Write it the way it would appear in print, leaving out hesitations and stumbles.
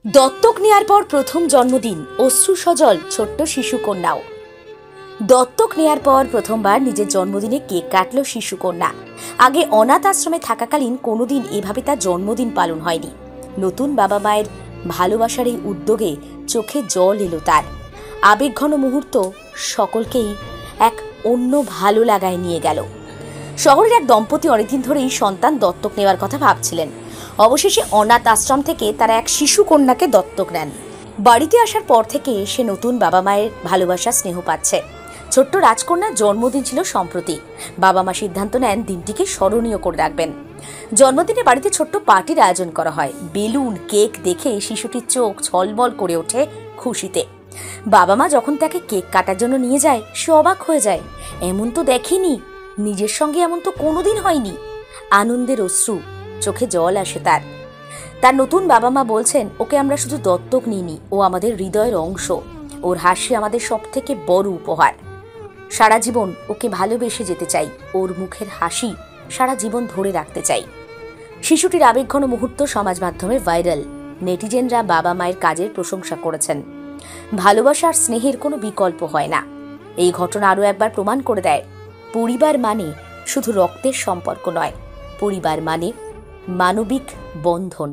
দত্তক নেয়ার পর প্রথম জন্মদিন, অশ্রু সজল ছোট্ট শিশুকন্যাও। দত্তক নেয়ার পর প্রথমবার নিজের জন্মদিনে কেক কাটল শিশুকন্যা। আগে অনাথ আশ্রমে থাকাকালীন কোনোদিন এভাবে তার জন্মদিন পালন হয়নি। নতুন বাবা মায়ের ভালোবাসার এই উদ্যোগে চোখে জল এলো তার। আবেগঘন মুহূর্ত সকলকেই এক অন্য ভালো লাগায় নিয়ে গেল। শহরের এক দম্পতি অনেকদিন ধরেই সন্তান দত্তক নেওয়ার কথা ভাবছিলেন। অবশেষে অনাথ আশ্রম থেকে তারা এক শিশু কন্যাকে দত্তক নেন। বাড়িতে আসার পর থেকে সে নতুন বাবা মায়ের ভালোবাসা স্নেহ পাচ্ছে। ছোট্ট রাজকন্যার জন্মদিন ছিল সম্প্রতি। বাবা মা সিদ্ধান্ত নেন দিনটিকে স্মরণীয় করে রাখবেন। জন্মদিনে বাড়িতে ছোট্ট পার্টির আয়োজন করা হয়। বেলুন, কেক দেখে শিশুটির চোখ ছলবল করে ওঠে খুশিতে। বাবা মা যখন তাকে কেক কাটার জন্য নিয়ে যায়, সে অবাক হয়ে যায়। এমন তো দেখেনি, নিজের সঙ্গে এমন তো কোনোদিন হয়নি। আনন্দের অশ্রু চোখে জল আসে তার। তার নতুন বাবা মা বলছেন, ওকে আমরা শুধু দত্তক নিইনি, ও আমাদের হৃদয়ের অংশ। ওর হাসি আমাদের সব থেকে বড় উপহার। সারা জীবন ওকে ভালোবেসে যেতে চাই। ওর মুখের হাসি সারা জীবন ধরে রাখতে চাই। শিশুটির আবেগঘন মুহূর্ত সমাজ মাধ্যমে ভাইরাল। নেটিজেনরা বাবা মায়ের কাজের প্রশংসা করেছেন। ভালোবাসার স্নেহের কোনো বিকল্প হয় না। এই ঘটনা আরও একবার প্রমাণ করে দেয়, পরিবার মানে শুধু রক্তের সম্পর্ক নয়, পরিবার মানে মানবিক বন্ধন।